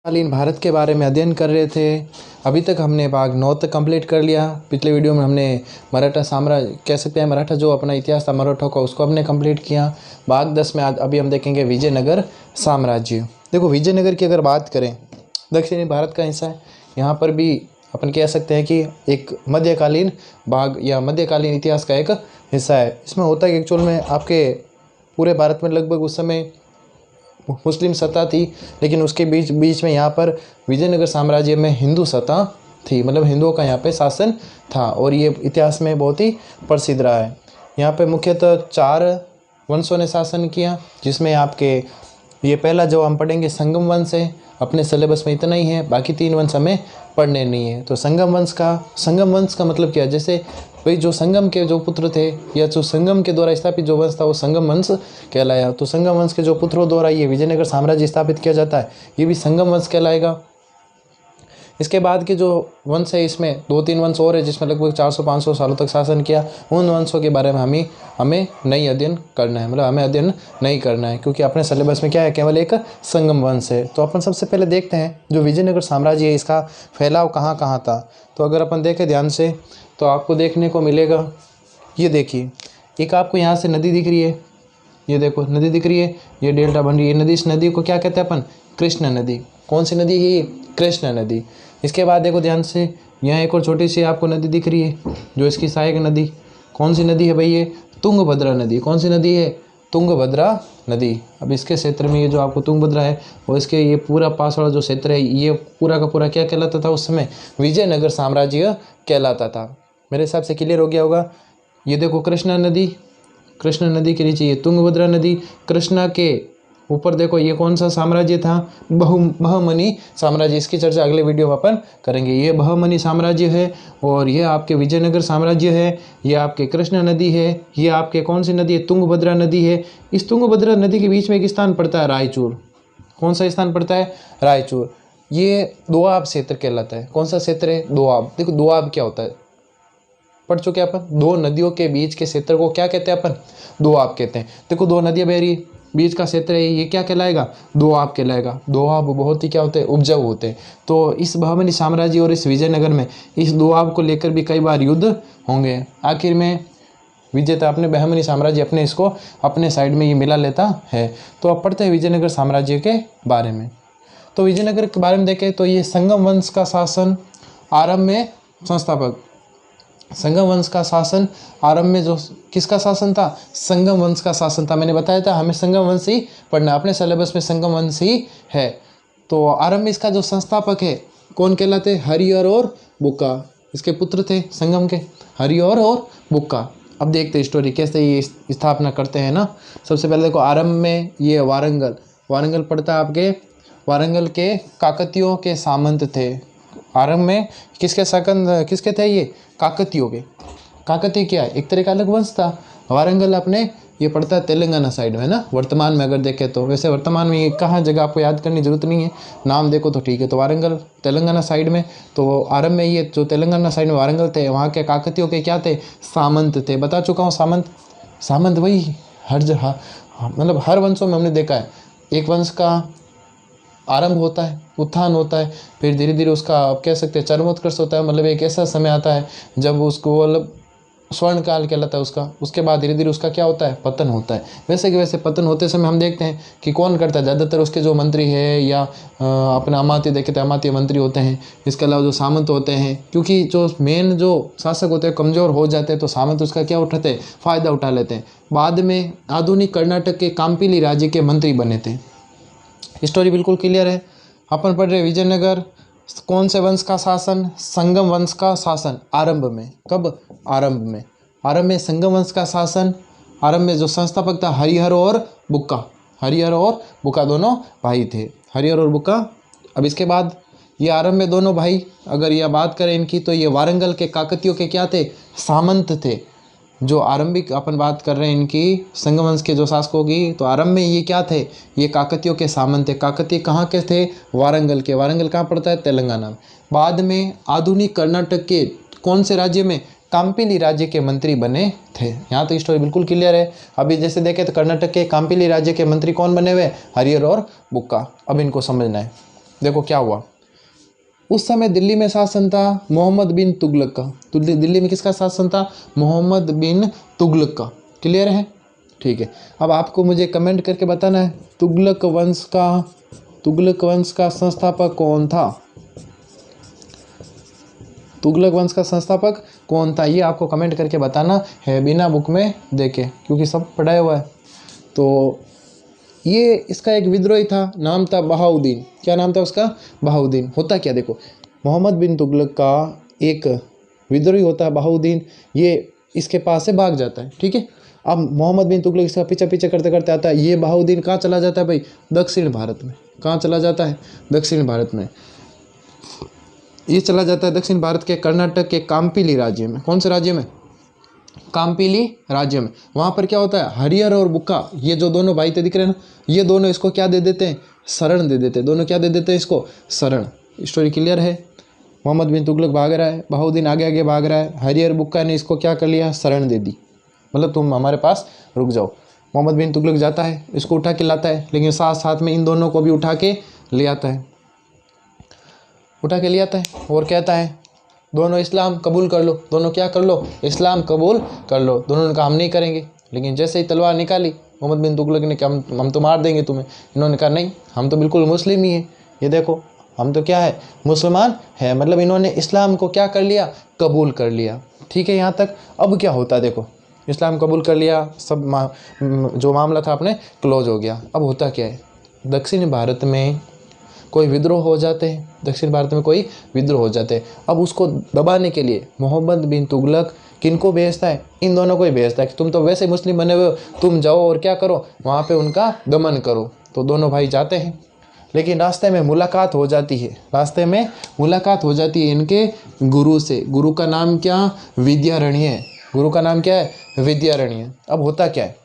कालीन भारत के बारे में अध्ययन कर रहे थे। अभी तक हमने भाग 9 तक कंप्लीट कर लिया। पिछले वीडियो में हमने मराठा साम्राज्य कह सकते हैं, मराठा जो अपना इतिहास था मराठों का, उसको हमने कंप्लीट किया। भाग 10 में आज अभी हम देखेंगे विजयनगर साम्राज्य। देखो, विजयनगर की अगर बात करें, दक्षिणी भारत का हिस्सा है। यहाँ पर भी अपन कह सकते हैं कि एक मध्यकालीन भाग या मध्यकालीन इतिहास का एक हिस्सा है। इसमें होता है एक्चुअल में आपके पूरे भारत में लगभग उस समय मुस्लिम सत्ता थी, लेकिन उसके बीच में यहाँ पर विजयनगर साम्राज्य में हिंदू सत्ता थी, मतलब हिंदुओं का यहाँ पे शासन था। और ये इतिहास में बहुत ही प्रसिद्ध रहा है। यहाँ पे मुख्यतः 4 वंशों ने शासन किया, जिसमें आपके ये पहला जो हम पढ़ेंगे संगम वंश है। अपने सिलेबस में इतना ही है, बाकी 3 वंश हमें पढ़ने नहीं है। तो संगम वंश का मतलब क्या है? जैसे भाई जो संगम के जो पुत्र थे या जो संगम के द्वारा स्थापित जो वंश था वो संगम वंश कहलाया। तो संगम वंश के जो पुत्रों द्वारा ये विजयनगर साम्राज्य स्थापित किया जाता है, ये भी संगम वंश कहलाएगा। इसके बाद के जो वंश है, इसमें 2-3 वंश और है जिसमें लगभग 400-500 सालों तक शासन किया। उन वंशों के बारे में हमें नहीं अध्ययन करना है, मतलब हमें अध्ययन नहीं करना है, क्योंकि अपने सिलेबस में क्या है, केवल एक संगम वंश है। तो अपन सबसे पहले देखते हैं जो विजयनगर साम्राज्य है, इसका फैलाव कहाँ कहाँ था। तो अगर अपन देखें ध्यान से तो आपको देखने को मिलेगा, ये देखिए, एक आपको यहाँ से नदी दिख रही है, ये देखो नदी दिख रही है, ये डेल्टा बन रही है नदी। इस नदी को क्या कहते हैं अपन? कृष्णा नदी। कौन सी नदी है ये? कृष्णा नदी। इसके बाद देखो ध्यान से, यहाँ एक और छोटी सी आपको नदी दिख रही है जो इसकी सहायक नदी। कौन सी नदी है भाई? ये तुंगभद्रा नदी। कौन सी नदी है? तुंगभद्रा नदी। अब इसके क्षेत्र में ये जो आपको तुंगभद्रा है और इसके ये पूरा पास वाला जो क्षेत्र है, ये पूरा का पूरा क्या कहलाता था उस समय? विजयनगर साम्राज्य कहलाता था। मेरे हिसाब से क्लियर हो गया होगा। ये देखो कृष्णा नदी, कृष्णा नदी के नीचे ये तुंगभद्रा नदी। कृष्णा के ऊपर देखो ये कौन सा साम्राज्य था? बहमनी साम्राज्य। इसकी चर्चा अगले वीडियो में अपन करेंगे। ये बहमनी साम्राज्य है और ये आपके विजयनगर साम्राज्य है। ये आपके कृष्णा नदी है। ये आपके कौन सी नदी है? तुंगभद्रा नदी है। इस तुंगभद्रा नदी के बीच में एक स्थान पड़ता है, रायचूर। कौन सा स्थान पड़ता है? रायचूर। ये दोआब क्षेत्र कहलाता है। कौन सा क्षेत्र है? दोआब। देखो दोआब क्या होता है, पढ़ चुके अपन। 2 नदियों के बीच के क्षेत्र को क्या कहते हैं अपन? दोआब कहते हैं। देखो 2 नदियां बह रही, बीच का क्षेत्र है, ये क्या कहलाएगा? दोआब कहलाएगा। दोआब बहुत ही क्या होते हैं? उपजाऊ होते हैं। तो इस बहमनी साम्राज्य और इस विजयनगर में इस दोआब को लेकर भी कई बार युद्ध होंगे। आखिर में विजेता अपने बहमनी साम्राज्य अपने इसको अपने साइड में ये मिला लेता है। तो अब पढ़ते हैं विजयनगर साम्राज्य के बारे में। तो विजयनगर के बारे में देखें तो ये संगम वंश का शासन आरंभ में संस्थापक, संगम वंश का शासन आरंभ में जो किसका शासन था? संगम वंश का शासन था। मैंने बताया था हमें संगम वंश ही पढ़ना, अपने सिलेबस में संगम वंश ही है। तो आरंभ में इसका जो संस्थापक है कौन कहलाते? हरिहर और बुक्का। इसके पुत्र थे संगम के, हरिहर और बुक्का। अब देखते हैं स्टोरी कैसे ये स्थापना करते हैं ना। सबसे पहले देखो आरंभ में ये वारंगल पड़ता है आपके, वारंगल के काकतियों के सामंत थे। आरंभ में किसके थे? ये काकतियों के। काकतीय क्या है? एक तरह का अलग वंश था। वारंगल अपने ये पड़ता है तेलंगाना साइड में ना, वर्तमान में अगर देखें तो। वैसे वर्तमान में ये कहाँ जगह आपको याद करने की जरूरत नहीं है, नाम देखो तो ठीक है। तो वारंगल तेलंगाना साइड में। तो आरंभ में ये जो तेलंगाना साइड में वारंगल थे, वहाँ के काकतियों के क्या थे? सामंत थे। बता चुका हूँ सामंत वही हर जगह, मतलब हर वंशों में हमने देखा है। एक वंश का आरंभ होता है, उत्थान होता है, फिर धीरे धीरे उसका आप कह सकते हैं चरमोत्कर्ष होता है। मतलब एक ऐसा समय आता है जब उसको मतलब स्वर्ण काल कहलाता है उसका। उसके बाद धीरे धीरे उसका क्या होता है? पतन होता है। वैसे कि वैसे पतन होते समय हम देखते हैं कि कौन करता है? ज़्यादातर उसके जो मंत्री है या अपना अमात्य देखे तो अमात्य मंत्री होते हैं। इसके अलावा जो सामंत होते हैं, क्योंकि जो मेन जो शासक होते हैं कमज़ोर हो जाते हैं, तो सामंत उसका क्या उठाते हैं? फ़ायदा उठा लेते हैं। बाद में आधुनिक कर्नाटक के काम्पिली राज्य के मंत्री बने थे। स्टोरी बिल्कुल क्लियर है। अपन पढ़ रहे विजयनगर, कौन से वंश का शासन? संगम वंश का शासन आरंभ में। कब? आरंभ में संगम वंश का शासन। आरंभ में जो संस्थापक था हरिहर और बुक्का दोनों भाई थे, हरिहर और बुक्का। अब इसके बाद ये आरंभ में दोनों भाई, अगर यह बात करें इनकी, तो ये वारंगल के काकतियों के क्या थे? सामंत थे। जो आरंभिक अपन बात कर रहे हैं इनकी संगम वंश के जो शासकों की, तो आरंभ में ये क्या थे? ये काकतियों के सामंत थे। काकतीय कहाँ के थे? वारंगल के। वारंगल कहाँ पड़ता है? तेलंगाना में। बाद में आधुनिक कर्नाटक के कौन से राज्य में? काम्पिली राज्य के मंत्री बने थे। यहाँ तो स्टोरी बिल्कुल क्लियर है। अभी जैसे देखें तो कर्नाटक के काम्पिली राज्य के मंत्री कौन बने हुए? हरिहर और बुक्का। अब इनको समझना है। देखो क्या हुआ, उस समय दिल्ली में शासन था मोहम्मद बिन तुगलक का। तो दिल्ली में किसका शासन था? मोहम्मद बिन तुगलक का। क्लियर है? ठीक है। अब आपको मुझे कमेंट करके बताना है तुगलक वंश का संस्थापक कौन था? तुगलक वंश का संस्थापक कौन था, ये आपको कमेंट करके बताना है बिना बुक में देखे, क्योंकि सब पढ़ाया हुआ है। तो ये इसका एक विद्रोही था, नाम था बहाउद्दीन। क्या नाम था उसका? बहाउद्दीन। होता क्या, देखो मोहम्मद बिन तुगलक का एक विद्रोही होता है बहाउद्दीन, ये इसके पास से भाग जाता है। ठीक है। अब मोहम्मद बिन तुगलक इसका पीछे पीछे करते करते आता है, ये बहाउद्दीन कहाँ चला जाता है भाई? दक्षिण भारत में। कहाँ चला जाता है? दक्षिण भारत में। ये चला जाता है दक्षिण भारत के कर्नाटक के काम्पिली राज्य में। कौन से राज्य में? काम्पिली राज्य में। वहाँ पर क्या होता है, हरिहर और बुक्का, ये जो दोनों भाई थे दिख रहे हैं ना, ये दोनों इसको क्या दे देते हैं? शरण दे देते हैं। दोनों क्या दे देते हैं इसको? शरण। स्टोरी क्लियर है? मोहम्मद बिन तुगलक भाग रहा है, बहाउद्दीन आगे आगे भाग रहा है, हरिहर बुक्का ने इसको क्या कर लिया? शरण दे दी, मतलब तुम हमारे पास रुक जाओ। मोहम्मद बिन तुगलक जाता है, इसको उठा के लाता है, लेकिन साथ साथ में इन दोनों को भी उठा के ले आता है, और कहता है दोनों इस्लाम कबूल कर लो। दोनों क्या कर लो? इस्लाम कबूल कर लो। दोनों ने कहा हम नहीं करेंगे, लेकिन जैसे ही तलवार निकाली मोहम्मद बिन तुगलक ने कहा हम तो मार देंगे तुम्हें। इन्होंने कहा नहीं, हम तो बिल्कुल मुस्लिम ही हैं, ये देखो हम तो क्या है? मुसलमान है। मतलब इन्होंने इस्लाम को क्या कर लिया? कबूल कर लिया। ठीक है यहाँ तक। अब क्या होता है देखो, इस्लाम कबूल कर लिया, सब जो मामला था अपने क्लोज हो गया। अब होता क्या है, दक्षिण भारत में कोई विद्रोह हो जाते हैं, अब उसको दबाने के लिए मोहम्मद बिन तुगलक किनको भेजता है? इन दोनों को ही भेजता है कि तुम तो वैसे मुस्लिम बने हुए हो, तुम जाओ और क्या करो, वहाँ पे उनका दमन करो। तो दोनों भाई जाते हैं, लेकिन रास्ते में मुलाकात हो जाती है इनके गुरु से। गुरु का नाम क्या? विद्यारण्य। गुरु का नाम क्या है? विद्यारण्य। अब होता क्या है,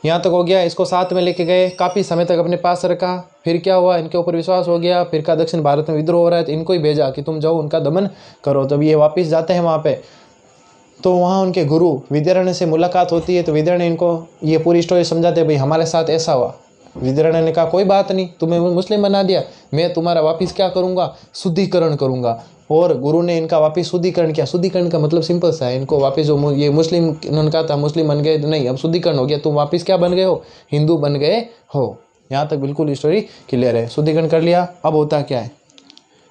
यहाँ तक हो गया, इसको साथ में लेके गए, काफ़ी समय तक अपने पास रखा। फिर क्या हुआ, इनके ऊपर विश्वास हो गया, फिर का दक्षिण भारत में विद्रोह हो रहा है तो इनको ही भेजा कि तुम जाओ उनका दमन करो। तब ये वापस जाते हैं वहाँ पे, तो वहाँ उनके गुरु विद्यारण्य से मुलाकात होती है। तो विद्यारण्य इनको ये पूरी स्टोरी समझाते हैं, भाई हमारे साथ ऐसा हुआ। विद्यारण्य ने कहा कोई बात नहीं, तुम्हें मुस्लिम बना दिया, मैं तुम्हारा वापस क्या करूँगा? शुद्धिकरण करूँगा। और गुरु ने इनका वापस शुद्धिकरण किया। शुद्धिकरण का मतलब सिंपल सा है, इनको वापस जो ये मुस्लिम, इन्होंने कहा था मुस्लिम बन गए, नहीं अब शुद्धिकरण हो गया, तुम वापस क्या बन गए हो? हिंदू बन गए हो। यहाँ तक बिल्कुल स्टोरी क्लियर है। शुद्धिकरण कर लिया। अब होता क्या है,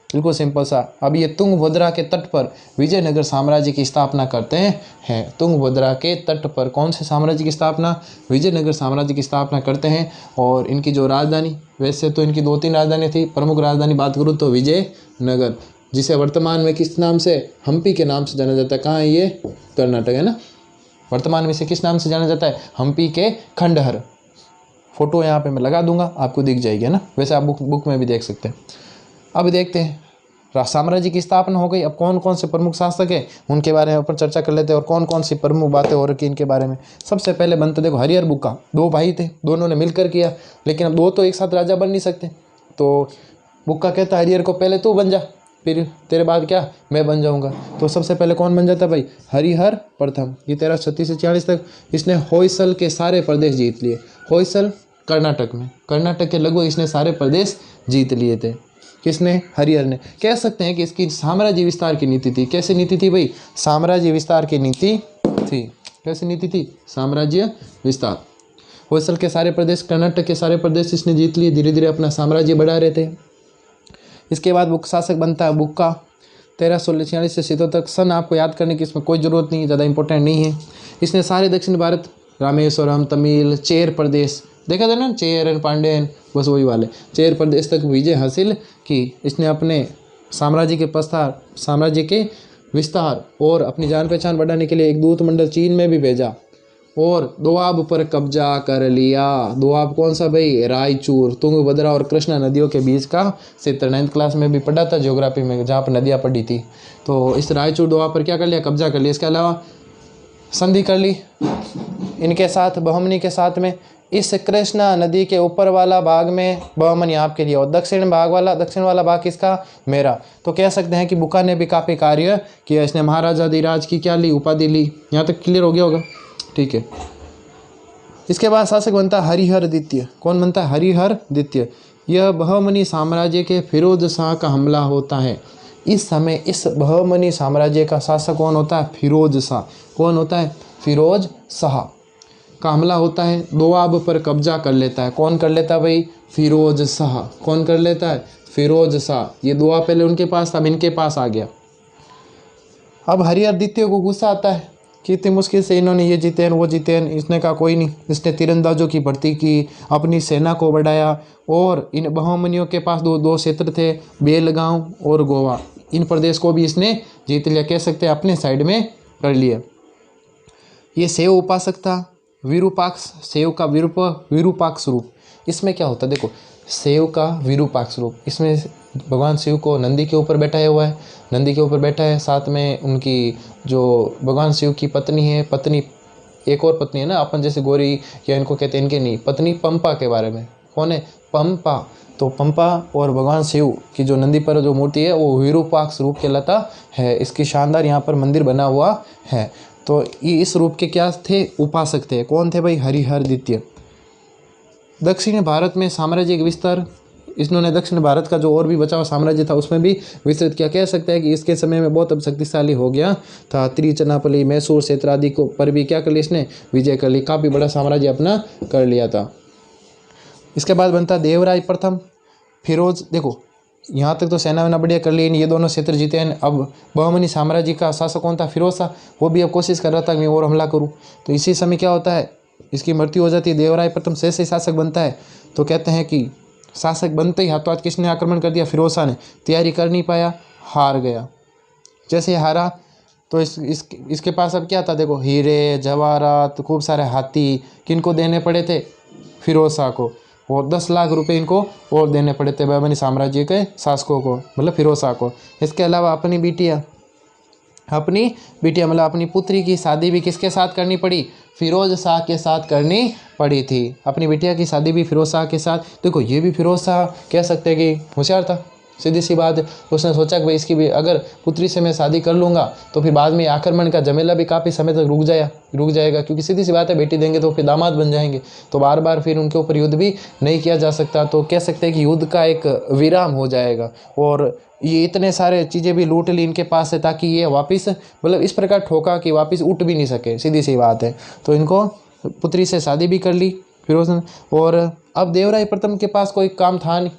बिल्कुल सिंपल सा, अब ये तुंगभद्रा के तट पर विजयनगर साम्राज्य की स्थापना करते हैं। तुंगभद्रा के तट पर कौन से साम्राज्य की स्थापना? विजयनगर साम्राज्य की स्थापना करते हैं। और इनकी जो राजधानी, वैसे तो इनकी 2-3 राजधानी थी, प्रमुख राजधानी बात करूँ तो विजयनगर, जिसे वर्तमान में किस नाम से? हम्पी के नाम से जाना जाता है। कहाँ है ये? कर्नाटक है ना। वर्तमान में इसे किस नाम से जाना जाता है? हम्पी के खंडहर। फोटो यहाँ पे मैं लगा दूंगा, आपको दिख जाएगी, है ना। वैसे आप बुक में भी देख सकते हैं। अब देखते हैं, साम्राज्य की स्थापना हो गई। अब कौन कौन से प्रमुख शासक हैं उनके बारे में अपन चर्चा कर लेते हैं, और कौन कौन सी प्रमुख बातें हो रखी इनके बारे में। सबसे पहले बनते देखो हरिहर बुक्का। 2 भाई थे, दोनों ने मिलकर किया, लेकिन अब 2 तो एक साथ राजा बन नहीं सकते। तो बुक्का कहता हरिहर को पहले तू बन जा, फिर तेरे बाद क्या मैं बन जाऊंगा। तो सबसे पहले कौन बन जाता भाई? हरिहर प्रथम। ये 1336 से 46 तक इसने होयसल के सारे प्रदेश जीत लिए। होयसल कर्नाटक में, कर्नाटक के लगभग इसने सारे प्रदेश जीत लिए थे। किसने? हरिहर ने। कह सकते हैं कि इसकी साम्राज्य विस्तार की नीति थी। कैसी नीति थी भाई? साम्राज्य विस्तार की नीति थी। कैसी नीति थी? साम्राज्य विस्तार। होयसल के सारे प्रदेश, कर्नाटक के सारे प्रदेश इसने जीत लिए, धीरे धीरे अपना साम्राज्य बढ़ा रहे थे। इसके बाद बुक शासक बनता है बुक्का। 1346 से 77 तक। सन आपको याद करने की इसमें कोई ज़रूरत नहीं है, ज़्यादा इंपॉर्टेंट नहीं है। इसने सारे दक्षिण भारत, रामेश्वरम, तमिल, चेर प्रदेश, देखा था ना, चेर एंड पांड्यन, बस वही वाले चेर प्रदेश तक विजय हासिल की। इसने अपने साम्राज्य के विस्तार और अपनी जान पहचान बढ़ाने के लिए एक दूत मंडल चीन में भी भेजा और दोआब पर कब्जा कर लिया। दोआब कौन सा भाई? रायचूर। तुंगभद्रा और कृष्णा नदियों के बीच का क्षेत्र। 9th क्लास में भी पढ़ा था ज्योग्राफी में, जहाँ पर नदियाँ पड़ी थी। तो इस रायचूर दोआब पर क्या कर लिया? कब्जा कर लिया। इसके अलावा संधि कर ली इनके साथ, बहमनी के साथ में। इस कृष्णा नदी के ऊपर वाला भाग में बहमनी आपके लिए, और दक्षिण वाला भाग किसका? मेरा। तो कह सकते हैं कि बुक्का ने भी काफ़ी कार्य किया। इसने महाराजा धीराज की क्या ली? उपाधि ली। यहाँ तक क्लियर हो गया होगा, ठीक है। इसके बाद शासक बनता है हरिहर द्वितीय। कौन बनता है? हरिहर द्वितीय। यह बहमनी साम्राज्य के फिरोज शाह का हमला होता है। इस समय इस बहमनी साम्राज्य का शासक कौन होता है? फिरोज शाह। कौन होता है? फिरोज शाह का हमला होता है, दोआब पर कब्जा कर लेता है। कौन कर लेता है भाई? फिरोज शाह। कौन कर लेता है? फिरोज शाह। ये दोआब पहले उनके पास था, अब इनके पास आ गया। अब हरिहर द्वितीय को गुस्सा आता है कि इतनी मुश्किल से इन्होंने ये जीते हैं वो जीते हैं। इसने कहा कोई नहीं, इसने तीरंदाजों की भर्ती की, अपनी सेना को बढ़ाया और इन बहमनियों के पास दो क्षेत्र थे, बेलगांव और गोवा। इन प्रदेश को भी इसने जीत लिया, कह सकते हैं अपने साइड में कर लिया। ये सेव उपासक था, विरूपाक्ष, सेव का विरूपाक्ष रूप। इसमें क्या होता है देखो, सेव का विरूपाक्ष रूप, इसमें भगवान शिव को नंदी के ऊपर बैठाया हुआ है, नंदी के ऊपर बैठा है, साथ में उनकी जो भगवान शिव की पत्नी है, पत्नी एक और पत्नी है ना, अपन जैसे गौरी या इनको कहते हैं, इनके नहीं, पत्नी पंपा के बारे में। कौन है? पंपा। तो पंपा और भगवान शिव की जो नंदी पर जो मूर्ति है वो विरूपाक्ष रूप कहलाता है। इसकी शानदार यहाँ पर मंदिर बना हुआ है। तो ये इस रूप के क्या थे? उपासक थे। कौन थे भाई? हरिहर द्वितीय। दक्षिण भारत में साम्राज्यिक विस्तार, इन्होंने दक्षिण भारत का जो और भी बचा हुआ साम्राज्य था उसमें भी विस्तृत किया। कह सकते हैं कि इसके समय में बहुत अब शक्तिशाली हो गया था। तिरुचिरापल्ली, मैसूर क्षेत्र आदि को पर भी क्या कर लिया इसने? विजय कर ली, काफ़ी बड़ा साम्राज्य अपना कर लिया था। इसके बाद बनता देवराय प्रथम। फिरोज, देखो यहाँ तक तो सेना वेना बढ़िया कर ली, ये दोनों क्षेत्र जीते हैं। अब बहमनी साम्राज्य का शासक कौन था? फिरोज शाह। वो भी अब कोशिश कर रहा था कि मैं और हमला करूँ। तो इसी समय क्या होता है, इसकी मृत्यु हो जाती है। देवराय प्रथम शेष शासक बनता है। तो कहते हैं कि शासक बनते ही हाथों हाथ किसने आक्रमण कर दिया? फिरोज शाह ने। तैयारी कर नहीं पाया, हार गया। जैसे हारा तो इसके पास अब क्या था देखो, हीरे जवाहरात, खूब सारे हाथी किनको देने पड़े थे? फिरोज शाह को। और 10 लाख रुपए इनको और देने पड़े थे बहमनी साम्राज्य के शासकों को, मतलब फिरोज शाह को। इसके अलावा अपनी बिटिया मतलब अपनी पुत्री की शादी भी किसके साथ करनी पड़ी? फिरोज शाह के साथ करनी पड़ी थी। अपनी बिटिया की शादी भी फिरोज शाह के साथ। देखो ये भी फिरोज शाह कह सकते हैं कि होशियार था, सीधी सी बात है। उसने सोचा कि भाई इसकी भी अगर पुत्री से मैं शादी कर लूँगा तो फिर बाद में आक्रमण का झमेला भी काफ़ी समय तक रुक जाएगा, क्योंकि सीधी सी बात है बेटी देंगे तो फिर दामाद बन जाएंगे, तो बार बार फिर उनके ऊपर युद्ध भी नहीं किया जा सकता। तो कह सकते हैं कि युद्ध का एक विराम हो जाएगा। और ये इतने सारे चीज़ें भी लूट ली इनके पास से, ताकि ये वापस मतलब इस प्रकार ठोका कि वापस उठ भी नहीं सके, सीधी सी बात है। तो इनको पुत्री से शादी भी कर ली फिरोज ने। और अब देवराय प्रथम के पास कोई काम था नहीं,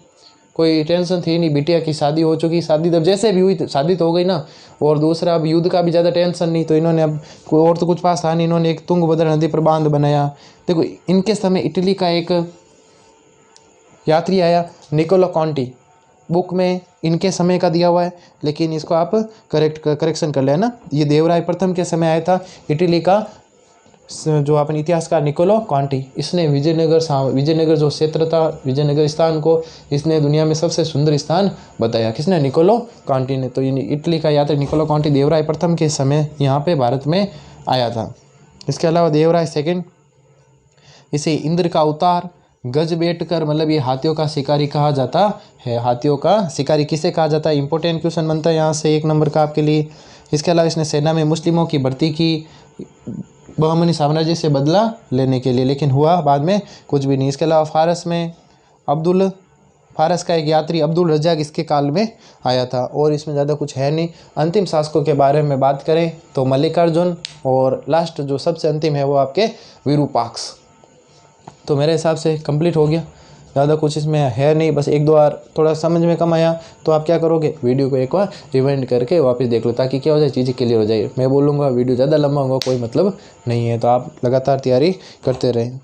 कोई टेंशन थी नहीं, बिटिया की शादी हो चुकी, शादी तब जैसे भी हुई शादी तो हो गई ना। और दूसरा अब युद्ध का भी ज़्यादा टेंशन नहीं, तो इन्होंने अब कोई और तो कुछ पास था नहीं, इन्होंने एक तुंगभद्रा नदी पर बांध बनाया। देखो इनके समय इटली का एक यात्री आया, निकोलो कॉन्टी, बुक में इनके समय का दिया हुआ है, लेकिन इसको आप करेक्शन कर लेना। ये देवराय प्रथम के समय आया था इटली का जो अपने इतिहासकार निकोलो कॉन्टी। इसने विजयनगर जो क्षेत्र था, विजयनगर स्थान को इसने दुनिया में सबसे सुंदर स्थान बताया। किसने? निकोलो कॉन्टी ने। तो ये इटली का यात्री निकोलो कॉन्टी देवराय प्रथम के समय यहाँ पे भारत में आया था। इसके अलावा देवराय सेकंड, इसे इंद्र का अवतार, गजबेटकर, मतलब ये हाथियों का शिकारी कहा जाता है। हाथियों का शिकारी किसे कहा जाता है? इंपॉर्टेंट क्वेश्चन बनता है यहाँ से 1 नंबर का आपके लिए। इसके अलावा इसने सेना में मुस्लिमों की भर्ती की बहमनी साम्राज्य से बदला लेने के लिए, लेकिन हुआ बाद में कुछ भी नहीं। इसके अलावा फारस का एक यात्री अब्दुल रज्जाक इसके काल में आया था। और इसमें ज़्यादा कुछ है नहीं। अंतिम शासकों के बारे में बात करें तो मल्लिकार्जुन, और लास्ट जो सबसे अंतिम है वो आपके विरूपाक्ष। तो मेरे हिसाब से कंप्लीट हो गया, ज़्यादा कुछ इसमें है नहीं। बस 1-2 बार थोड़ा समझ में कम आया तो आप क्या करोगे, वीडियो को एक बार रिवाइंड करके वापस देख लो, ताकि क्या हो जाए, चीज़ें क्लियर हो जाए। मैं बोलूँगा वीडियो ज़्यादा लंबा होगा कोई मतलब नहीं है, तो आप लगातार तैयारी करते रहें।